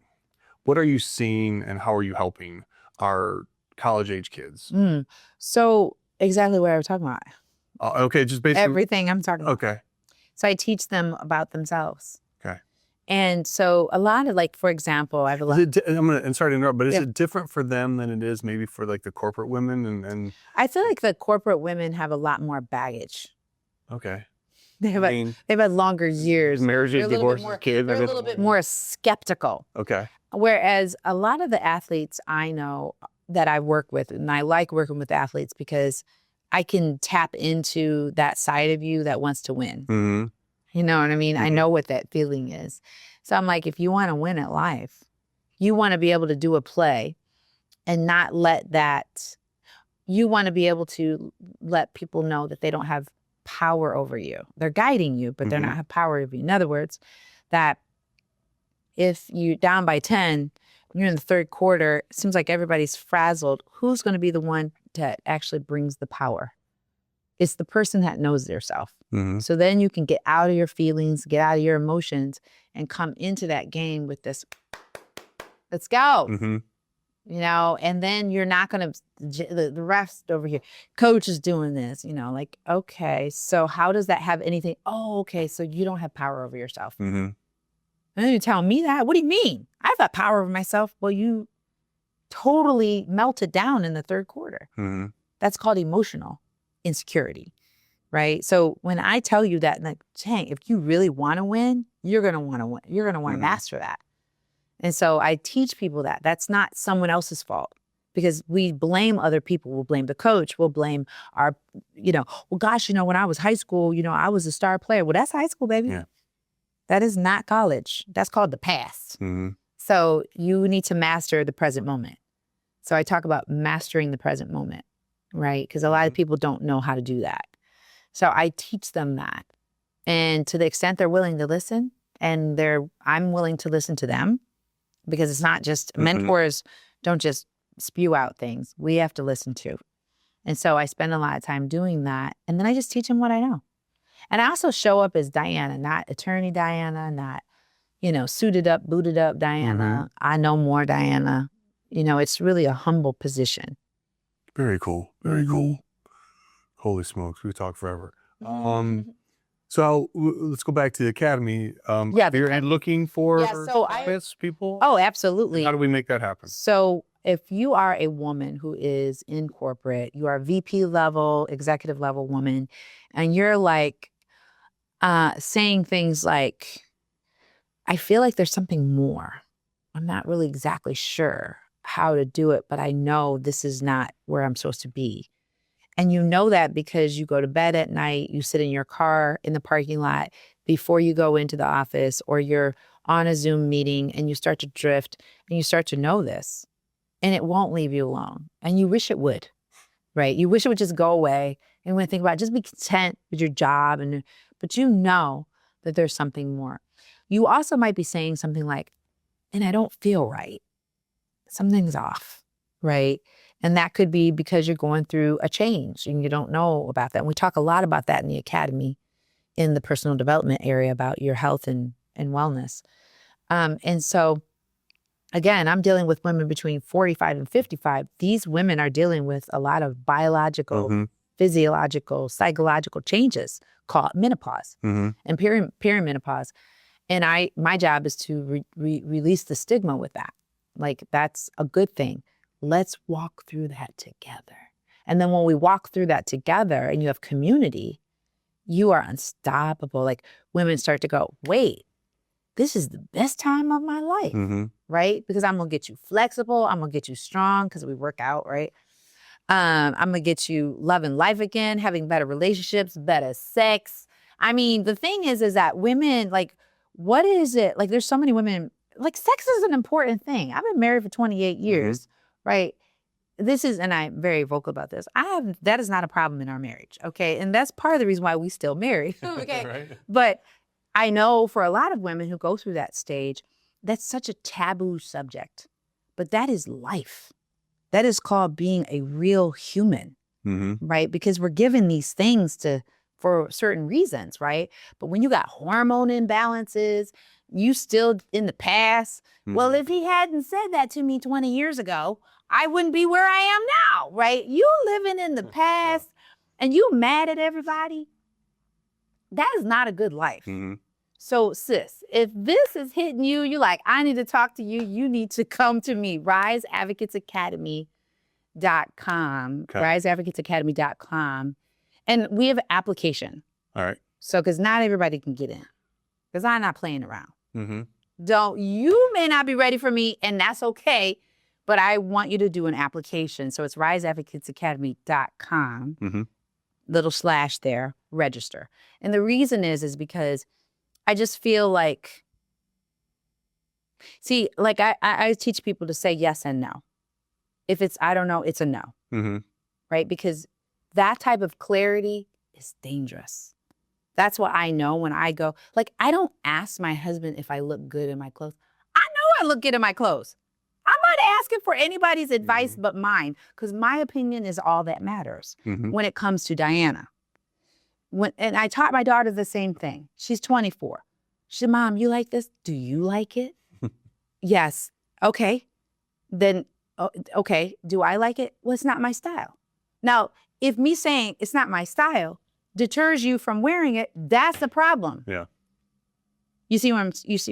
what are you seeing and how are you helping our college age kids? So exactly what I was talking about. Okay, just basically Everything I'm talking about. Okay. So I teach them about themselves. Okay. And so a lot of, like, for example, I have a lot. And sorry to interrupt, but is it different for them than it is maybe for like the corporate women and I feel like the corporate women have a lot more baggage. Okay. They've had longer years. Marriages, divorces, kids. They're a little bit more skeptical. Okay. Whereas a lot of the athletes I know that I work with, and I like working with athletes because I can tap into that side of you that wants to win. You know what I mean? I know what that feeling is. So I'm like, if you want to win at life, you want to be able to do a play and not let that, you want to be able to let people know that they don't have power over you. They're guiding you, but they're not have power over you. In other words, that if you're down by 10, you're in the third quarter, it seems like everybody's frazzled. Who's going to be the one that actually brings the power? It's the person that knows themselves. So then you can get out of your feelings, get out of your emotions, and come into that game with this, let's go. You know, and then you're not going to, the rest over here, coach is doing this, you know, like, okay, so how does that have anything? Oh, okay, so you don't have power over yourself. And then you tell me that? What do you mean? I've got power over myself. Well, you totally melted down in the third quarter. That's called emotional insecurity, right? So when I tell you that, like, dang, if you really want to win, you're going to want to win. You're going to want to master that. And so I teach people that that's not someone else's fault, because we blame other people. We'll blame the coach. We'll blame our, you know, well, gosh, you know, when I was high school, you know, I was a star player. Well, that's high school, baby. That is not college. That's called the past. So you need to master the present moment. So I talk about mastering the present moment, right? Because a lot of people don't know how to do that. So I teach them that. And to the extent they're willing to listen, and I'm willing to listen to them, because it's not just mentors don't just spew out things. We have to listen to. And so I spend a lot of time doing that. And then I just teach them what I know. And I also show up as Diana, not attorney Diana, not, you know, suited up, booted up Diana. I know more Diana. You know, it's really a humble position. Very cool. Very cool. Holy smokes, we could talk forever. So let's go back to the academy. You're looking for people? Oh, absolutely. How do we make that happen? So if you are a woman who is in corporate, you are a VP level, executive level woman, and you're like saying things like, I feel like there's something more. I'm not really exactly sure how to do it, but I know this is not where I'm supposed to be. And you know that because you go to bed at night, you sit in your car in the parking lot before you go into the office, or you're on a Zoom meeting and you start to drift and you start to know this, and it won't leave you alone. And you wish it would, right? You wish it would just go away. And when you think about it, just be content with your job. But you know that there's something more. You also might be saying something like, and I don't feel right. Something's off, right? And that could be because you're going through a change and you don't know about that. And we talk a lot about that in the academy, in the personal development area, about your health and wellness. And so, again, I'm dealing with women between 45 and 55. These women are dealing with a lot of biological, physiological, psychological changes called menopause and perimenopause. And my job is to release the stigma with that. Like, that's a good thing. Let's walk through that together. And then when we walk through that together and you have community, you are unstoppable. Like, women start to go, wait, this is the best time of my life, right? Because I'm going to get you flexible. I'm going to get you strong because we work out, right? I'm going to get you loving life again, having better relationships, better sex. I mean, the thing is that women, like, what is it? Like, there's so many women, like, sex is an important thing. I've been married for 28 years, right? And I'm very vocal about this. That is not a problem in our marriage, okay? And that's part of the reason why we still marry, okay? Right. But I know for a lot of women who go through that stage, that's such a taboo subject. But that is life. That is called being a real human, right? Because we're given these things for certain reasons, right? But when you got hormone imbalances, you still in the past. Well, if he hadn't said that to me 20 years ago, I wouldn't be where I am now, right? You living in the past and you mad at everybody. That is not a good life. So, sis, if this is hitting you, you're like, I need to talk to you. You need to come to me. RiseAdvocatesAcademy.com. RiseAdvocatesAcademy.com. And we have an application. All right. So, because not everybody can get in. Because I'm not playing around. You may not be ready for me, and that's okay. But I want you to do an application. So it's RiseAdvocatesAcademy.com. Little slash there, register. And the reason is because I just feel like, see, like I teach people to say yes and no. If it's, I don't know, it's a no, right? Because that type of clarity is dangerous. That's what I know when I go, like, I don't ask my husband if I look good in my clothes. I know I look good in my clothes. I'm not asking for anybody's advice but mine, because my opinion is all that matters when it comes to Diana. And I taught my daughter the same thing. She's 24. She said, Mom, you like this? Do you like it? Yes. Okay. Then, okay. Do I like it? Well, it's not my style. Now, if me saying it's not my style deters you from wearing it, that's the problem. Yeah. You see we're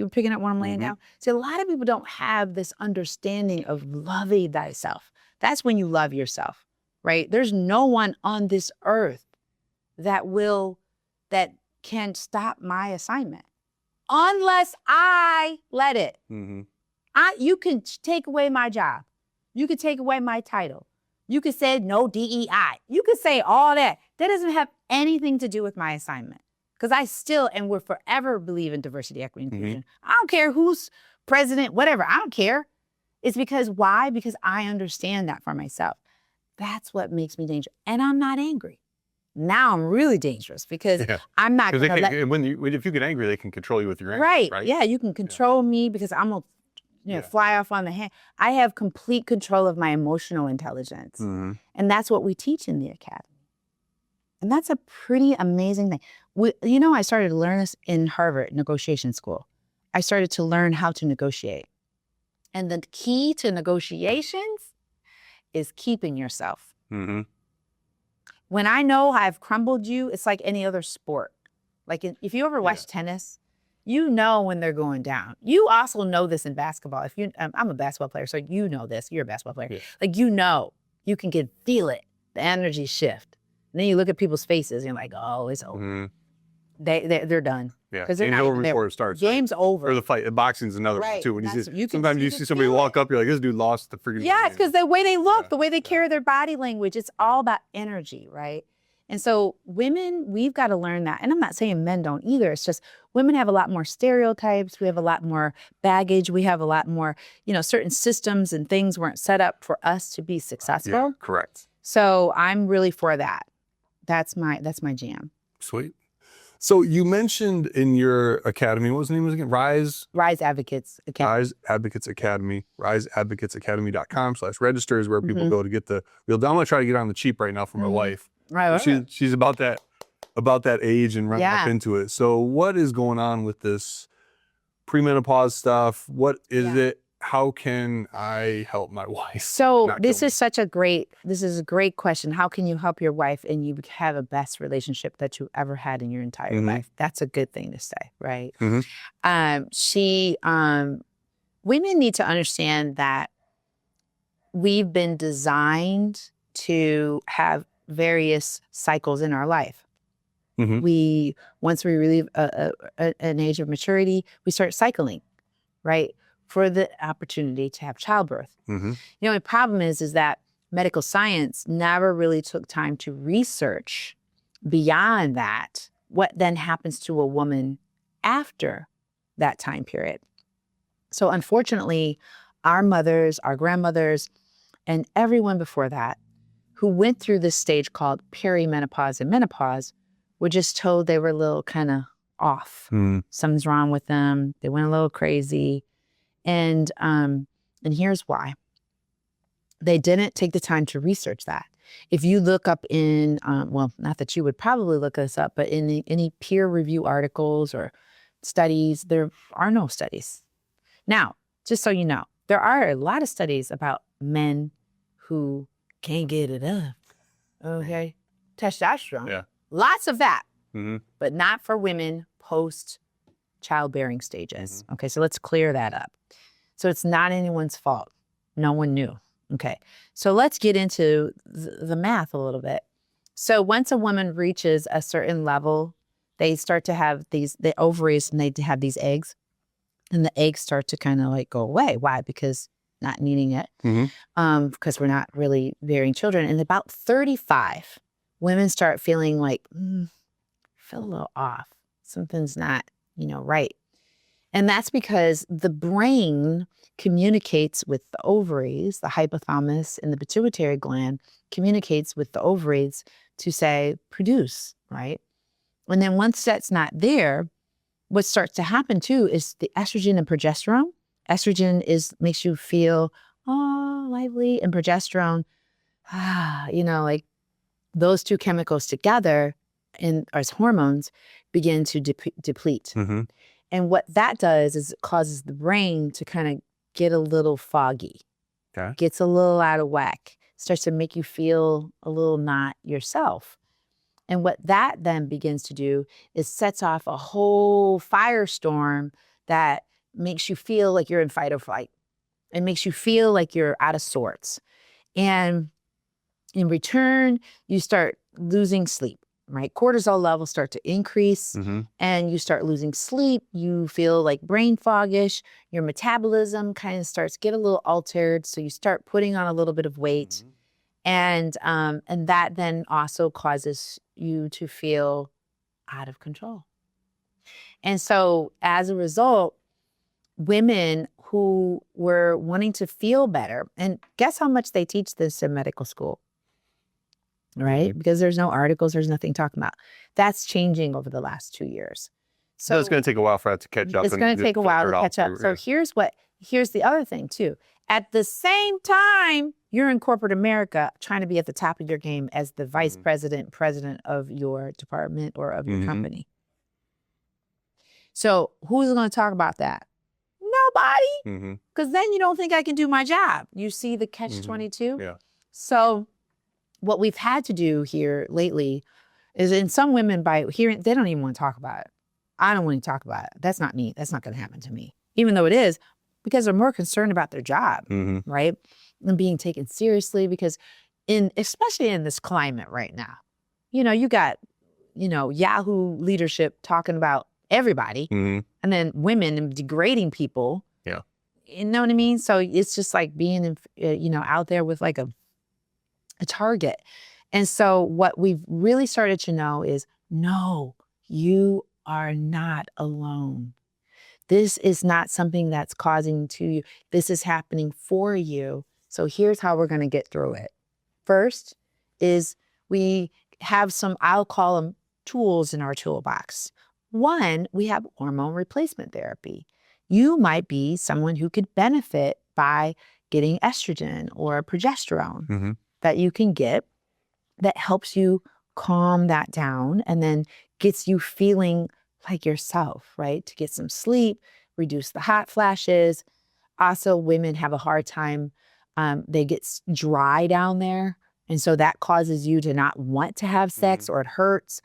picking up what I'm laying down? See, a lot of people don't have this understanding of loving thyself. That's when you love yourself, right? There's no one on this earth that can stop my assignment unless I let it. You can take away my job. You could take away my title. You could say no DEI. You could say all that. That doesn't have anything to do with my assignment. Because I still and will forever believe in diversity, equity, and inclusion. I don't care who's president, whatever. I don't care. It's because why? Because I understand that for myself. That's what makes me dangerous. And I'm not angry. Now I'm really dangerous because I'm not going to let... If you get angry, they can control you with your anger. Right. Yeah, you can control me because I'm going to fly off on the hand. I have complete control of my emotional intelligence. And that's what we teach in the academy. And that's a pretty amazing thing. I started to learn this in Harvard negotiation school. I started to learn how to negotiate. And the key to negotiations is keeping yourself. When I know I've crumbled you, it's like any other sport. Like if you ever watch tennis You know when they're going down. You also know this in basketball. If you, I'm a basketball player, so you know this. You're a basketball player. Yeah. Like you can feel it. The energy shift. And then you look at people's faces and you're like, oh, it's over. Mm-hmm. They're done. Yeah, Because they're game's not over even there. before it starts. Game's over. Or the fight. Boxing's another one too. When sometimes you see somebody walk up, you're like, this dude lost the freaking. Yeah, it's because the way they look, the way they carry their body language, it's all about energy, right? And so women, we've got to learn that. And I'm not saying men don't either. It's just women have a lot more stereotypes. We have a lot more baggage. We have a lot more, certain systems and things weren't set up for us to be successful. Yeah, correct. So I'm really for that. That's my jam. Sweet. So you mentioned in your academy, what was the name again? Rise Advocates Academy. Rise Advocates Academy. RiseAdvocatesAcademy.com/register is where people go to get the real deal. I'm gonna try to get on the cheap right now for my wife. Right. She's about that age and running up into it. So what is going on with this premenopause stuff? What is it? How can I help my wife? So this is a great question. How can you help your wife and you have a best relationship that you ever had in your entire life? That's a good thing to say, right? Women need to understand that we've been designed to have various cycles in our life. Once we reach an age of maturity, we start cycling, right? For the opportunity to have childbirth. The problem is that medical science never really took time to research beyond that, what then happens to a woman after that time period. So unfortunately, our mothers, our grandmothers, and everyone before that who went through this stage called perimenopause and menopause were just told they were a little kind of off. Something's wrong with them. They went a little crazy. And here's why. They didn't take the time to research that. If you look up in, not that you would probably look this up, but in any peer review articles or studies, there are no studies. Now, just so you know, there are a lot of studies about men who can't get it up. Okay. Testosterone. Yeah. Lots of that, but not for women post childbearing stages. Okay, so let's clear that up. So it's not anyone's fault. No one knew. Okay, so let's get into the math a little bit. So once a woman reaches a certain level, they start to have the ovaries, and they have these eggs, and the eggs start to kind of like go away. Why? Because not needing it, because we're not really bearing children. And about 35, women start feeling like, feel a little off. Something's not, right. And that's because the brain communicates with the ovaries, the hypothalamus and the pituitary gland communicates with the ovaries to say, produce, right? And then once that's not there, what starts to happen too is the estrogen and progesterone. Estrogen makes you feel, lively, and progesterone, like those two chemicals together as hormones begin to deplete. And what that does is it causes the brain to kind of get a little foggy, gets a little out of whack, starts to make you feel a little not yourself. And what that then begins to do is sets off a whole firestorm that makes you feel like you're in fight or flight. It makes you feel like you're out of sorts. And in return, you start losing sleep. Right? Cortisol levels start to increase and you start losing sleep. You feel like brain foggish. Your metabolism kind of starts to get a little altered. So you start putting on a little bit of weight. And that then also causes you to feel out of control. And so as a result, women who were wanting to feel better, and guess how much they teach this in medical school? Right? Because there's no articles, there's nothing talking about. That's changing over the last 2 years. So it's going to take a while for that to catch up. It's going to take a while to catch up. So here's the other thing too. At the same time, you're in corporate America trying to be at the top of your game as the vice president of your department or of your company. So who's going to talk about that? Nobody. Because then you don't think I can do my job. You see the catch-22? Yeah. So what we've had to do here lately is, in some women, by hearing, they don't even want to talk about it. I don't want to talk about it. That's not me. That's not going to happen to me. Even though it is, because they're more concerned about their job, right? And being taken seriously, because especially in this climate right now, you got, Yahoo leadership talking about everybody, and then women and degrading people. Yeah. You know what I mean? So it's just like being, out there with like a target. And so what we've really started to know is, no, you are not alone. This is not something that's causing to you. This is happening for you. So here's how we're going to get through it. First is we have some, I'll call them tools in our toolbox. One, we have hormone replacement therapy. You might be someone who could benefit by getting estrogen or progesterone that you can get that helps you calm that down and then gets you feeling like yourself, right? To get some sleep, reduce the hot flashes. Also, women have a hard time. They get dry down there. And so that causes you to not want to have sex, or it hurts.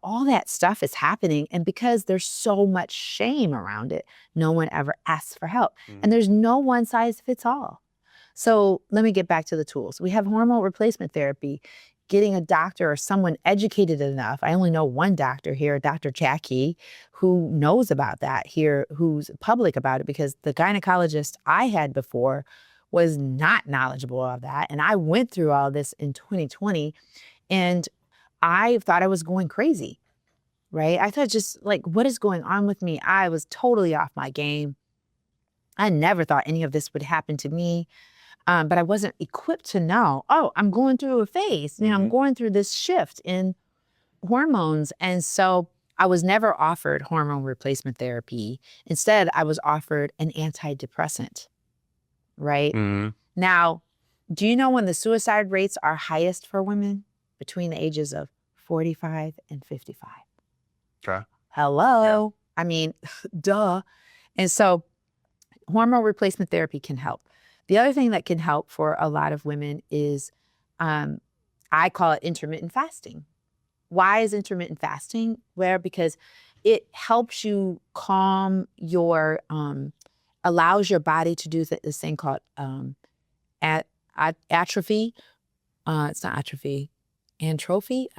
All that stuff is happening. And because there's so much shame around it, no one ever asks for help. And there's no one size fits all. So let me get back to the tools. We have hormone replacement therapy. Getting a doctor or someone educated enough. I only know one doctor here, Dr. Jackie, who knows about that here, who's public about it, because the gynecologist I had before was not knowledgeable of that. And I went through all this in 2020 and I thought I was going crazy, right? I thought, just like, what is going on with me? I was totally off my game. I never thought any of this would happen to me. But I wasn't equipped to know, I'm going through a phase. I'm going through this shift in hormones. And so I was never offered hormone replacement therapy. Instead, I was offered an antidepressant, right? Now, do you know when the suicide rates are highest for women? Between the ages of 45 and 55. Okay. Hello. Yeah. I mean, duh. And so hormone replacement therapy can help. The other thing that can help for a lot of women is, I call it intermittent fasting. Why is intermittent fasting? Well, because it helps you calm your, allows your body to do this thing called atrophy. It's not atrophy, atrophy.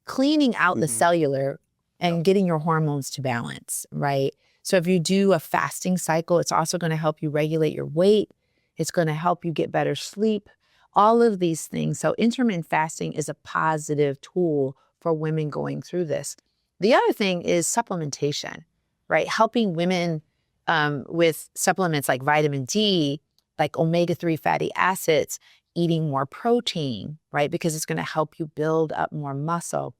Cleaning out the cellular and getting your hormones to balance, right? So if you do a fasting cycle, it's also going to help you regulate your weight. It's going to help you get better sleep, all of these things. So intermittent fasting is a positive tool for women going through this. The other thing is supplementation, right? Helping women with supplements like vitamin D, like omega-3 fatty acids, eating more protein, right? Because it's going to help you build up more muscle.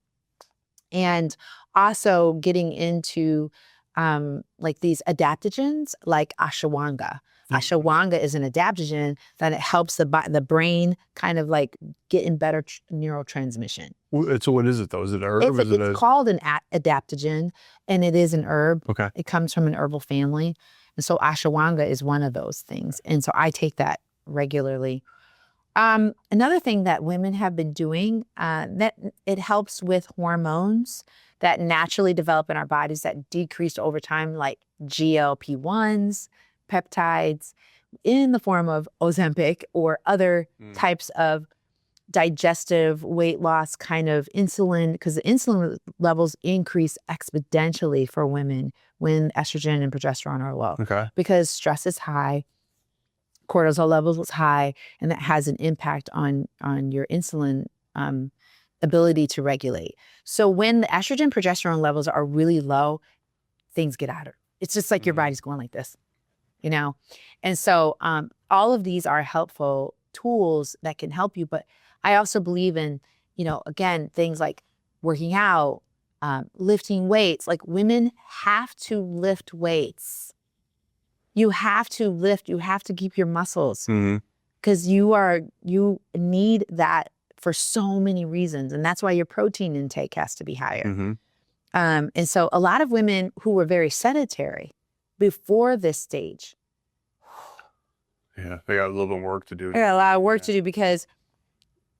And also getting into like these adaptogens like ashwagandha. Ashwagandha is an adaptogen that it helps the brain kind of like get in better neurotransmission. So what is it though? Is it a herb? It's called an adaptogen, and it is an herb. Okay. It comes from an herbal family. And so ashwagandha is one of those things. And so I take that regularly. Another thing that women have been doing, that it helps with hormones that naturally develop in our bodies that decrease over time, like GLP-1s, peptides, in the form of Ozempic or other types of digestive weight loss kind of insulin, because the insulin levels increase exponentially for women when estrogen and progesterone are low. Okay. Because stress is high, cortisol levels is high, and that has an impact on your insulin ability to regulate. So when the estrogen progesterone levels are really low, things get out of it. It's just like your body's going like this, And so all of these are helpful tools that can help you. But I also believe in, again, things like working out, lifting weights. Like women have to lift weights. You have to lift, you have to keep your muscles because you need that for so many reasons. And that's why your protein intake has to be higher. And so a lot of women who were very sedentary before this stage. Yeah, they got a little bit of work to do. They got a lot of work to do, because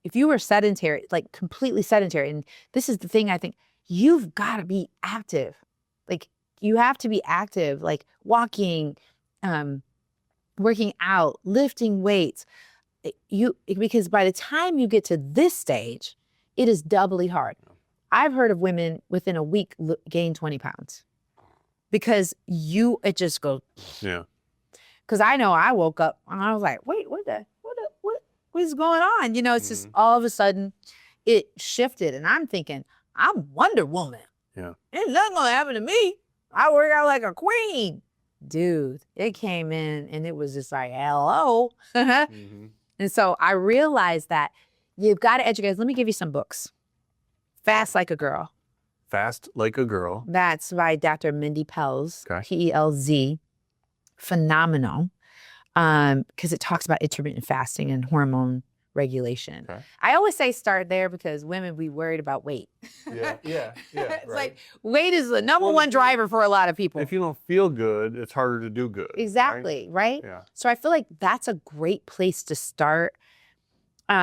if you were sedentary, like completely sedentary, and this is the thing I think, you've got to be active. Like you have to be active, like walking, working out, lifting weights. Because by the time you get to this stage, it is doubly hard. I've heard of women within a week gain 20 pounds because it just goes. Yeah. Because I know I woke up and I was like, wait, what is going on? You know, it's just all of a sudden it shifted. And I'm thinking, I'm Wonder Woman. Yeah. Ain't nothing gonna happen to me. I work out like a queen. Dude, it came in and it was just like, hello. And so I realized that you've got to educate. Let me give you some books. Fast Like a Girl. Fast Like a Girl. That's by Dr. Mindy Pelz, Okay. P-E-L-Z. Phenomenal. Because it talks about intermittent fasting and hormone regulation. Okay. I always say start there because women be worried about weight. Yeah. It's like weight is the number one driver for a lot of people. If you don't feel good, it's harder to do good. Exactly, right? Yeah. So I feel like that's a great place to start. She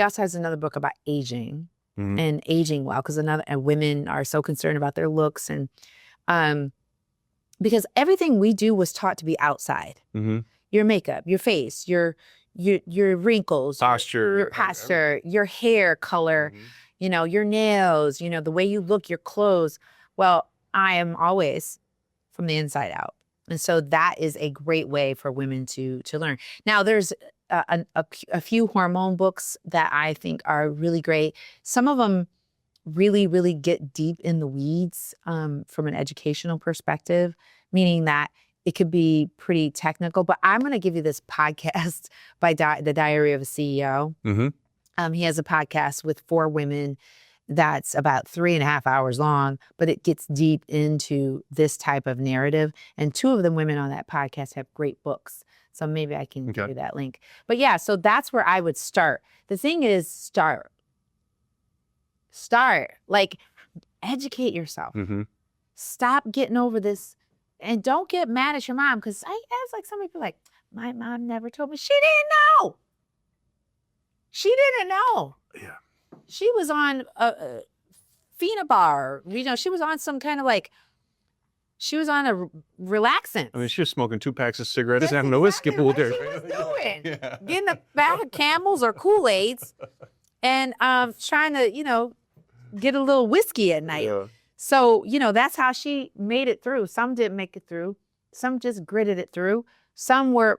also has another book about aging and aging well, because women are so concerned about their looks and because everything we do was taught to be outside. Your makeup, your face, your wrinkles, posture, your hair color, you know, your nails, you know, the way you look, your clothes. Well, I am always from the inside out. And so that is a great way for women to learn. Now, there's a few hormone books that I think are really great. Some of them really, really get deep in the weeds from an educational perspective, meaning that it could be pretty technical. But I'm going to give you this podcast by The Diary of a CEO. He has a podcast with 4 women that's about 3.5 hours long, but it gets deep into this type of narrative. And 2 of the women on that podcast have great books. So maybe I can give you that link. But yeah, so that's where I would start. The thing is, start. Like, educate yourself. Stop getting over this. And don't get mad at your mom, because it's like some people like, my mom never told me. She didn't know. She didn't know. Yeah. She was on a Phenobar. You know, she was on some kind of like, she was on a relaxant. I mean, she was smoking 2 packs of cigarettes and having no whiskey pool there. She was doing. Getting a bag of Camels or Kool-Aids and trying to, you know, get a little whiskey at night. Yeah. So, you know, that's how she made it through. Some didn't make it through. Some just gritted it through. Some were,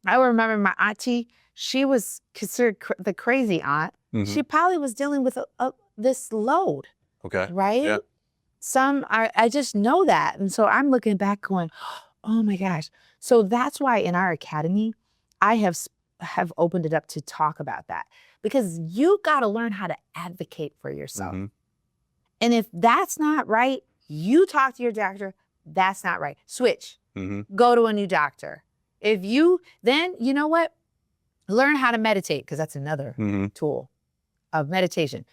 I remember my auntie, she was considered the crazy aunt. She probably was dealing with this load. Okay. Right? Yeah. Some I just know that. And so I'm looking back going, oh my gosh. So that's why in our academy, I have opened it up to talk about that, because you got to learn how to advocate for yourself. And if that's not right, you talk to your doctor. That's not right. Switch. Go to a new doctor. If you, then you know what? Learn how to meditate, because that's another tool of meditation.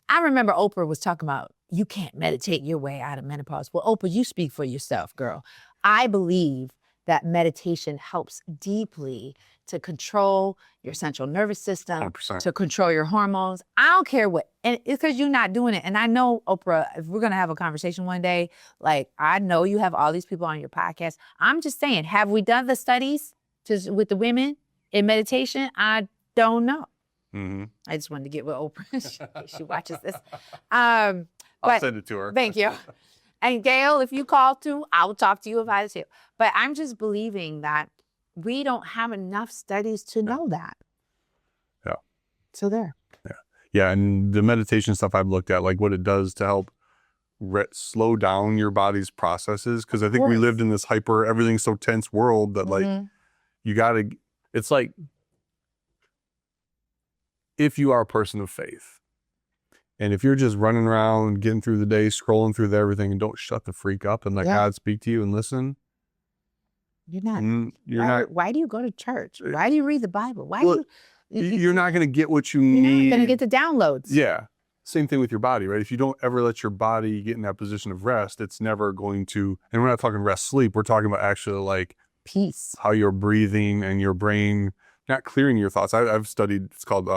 I remember Oprah was talking about, you can't meditate your way out of menopause. Well, Oprah, you speak for yourself, girl. I believe that meditation helps deeply to control your central nervous system, 100%. To control your hormones. I don't care what, and it's because you're not doing it. And I know, Oprah, if we're gonna have a conversation one day, like, I know you have all these people on your podcast. I'm just saying, have we done the studies with the women in meditation? I don't know. I just wanted to get with Oprah. She watches this. I'll send it to her. Thank you. And Gail, if you call too, I will talk to you about it too. But I'm just believing that we don't have enough studies to know that. Yeah. So there. Yeah, and the meditation stuff I've looked at, like what it does to help slow down your body's processes. Because I think we lived in this hyper, everything's so tense world that like, you gotta, it's like, if you are a person of faith, and if you're just running around, getting through the day, scrolling through everything, and don't shut the freak up and let God speak to you and listen, you're not. Why do you go to church? Why do you read the Bible? You're not going to get what you need. You're not going to get the downloads. Yeah. Same thing with your body, right? If you don't ever let your body get in that position of rest, it's never going to, and we're not talking rest, sleep. We're talking about actually like peace, how you're breathing and your brain not clearing your thoughts. I've studied, it's called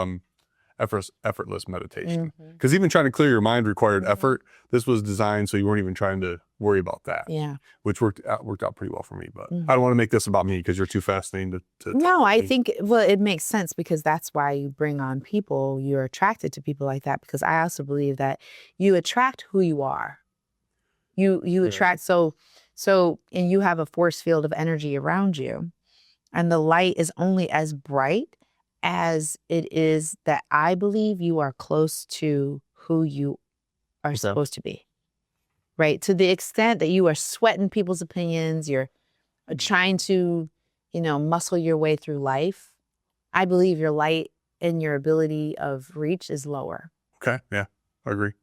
effortless meditation. Because even trying to clear your mind required effort. This was designed so you weren't even trying to worry about that. Yeah. Which worked out pretty well for me. But I don't want to make this about me because you're too fascinating to No, I think, well, it makes sense because that's why you bring on people. You're attracted to people like that, because I also believe that you attract who you are. You attract, so, and you have a force field of energy around you, and the light is only as bright as it is that I believe you are close to who you are supposed to be, right? To the extent that you are sweating people's opinions, you're trying to, muscle your way through life, I believe your light and your ability of reach is lower. Okay, yeah, I agree.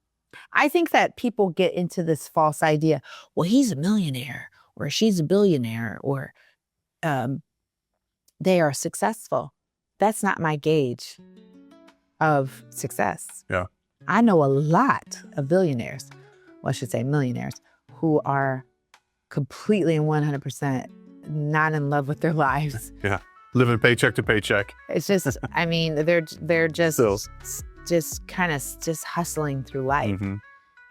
I think that people get into this false idea, well, he's a millionaire or she's a billionaire or they are successful. That's not my gauge of success. Yeah. I know a lot of billionaires, well, I should say millionaires, who are completely and 100% not in love with their lives. Yeah, living paycheck to paycheck. It's just, I mean, they're just So. just kind of just hustling through life.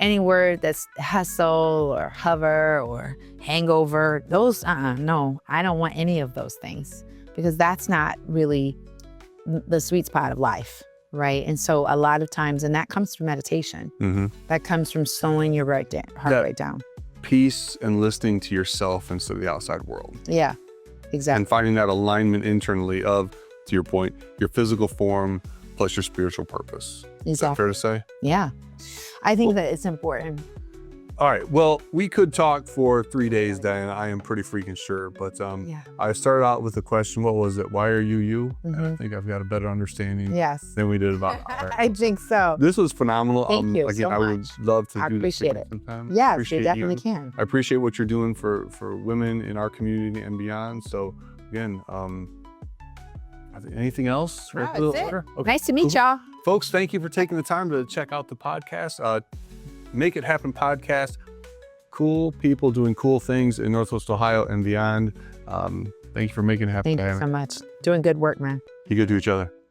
Any word that's hustle or hover or hangover, those, no, I don't want any of those things, because that's not really the sweet spot of life, right? And so a lot of times, and that comes from meditation. That comes from slowing your heart rate down. Peace and listening to yourself instead of the outside world. Yeah, exactly. And finding that alignment internally of, to your point, your physical form plus your spiritual purpose. Is that fair to say? Yeah. I think that it's important. All right. Well, we could talk for 3 days, Diana. I am pretty freaking sure. But I started out with a question. What was it? Why are you you? And I think I've got a better understanding than we did about I think so. This was phenomenal. Thank you again, so I would much. love to I do this appreciate again it. sometime. Yes, you definitely can. I appreciate what you're doing for women in our community and beyond. So again, anything else? No, that's it. Okay. Nice to meet y'all. Folks, thank you for taking the time to check out the podcast. Make It Happen podcast. Cool people doing cool things in Northwest Ohio and beyond. Thank you for making it happen. Thank you so much. Doing good work, man. You good to each other.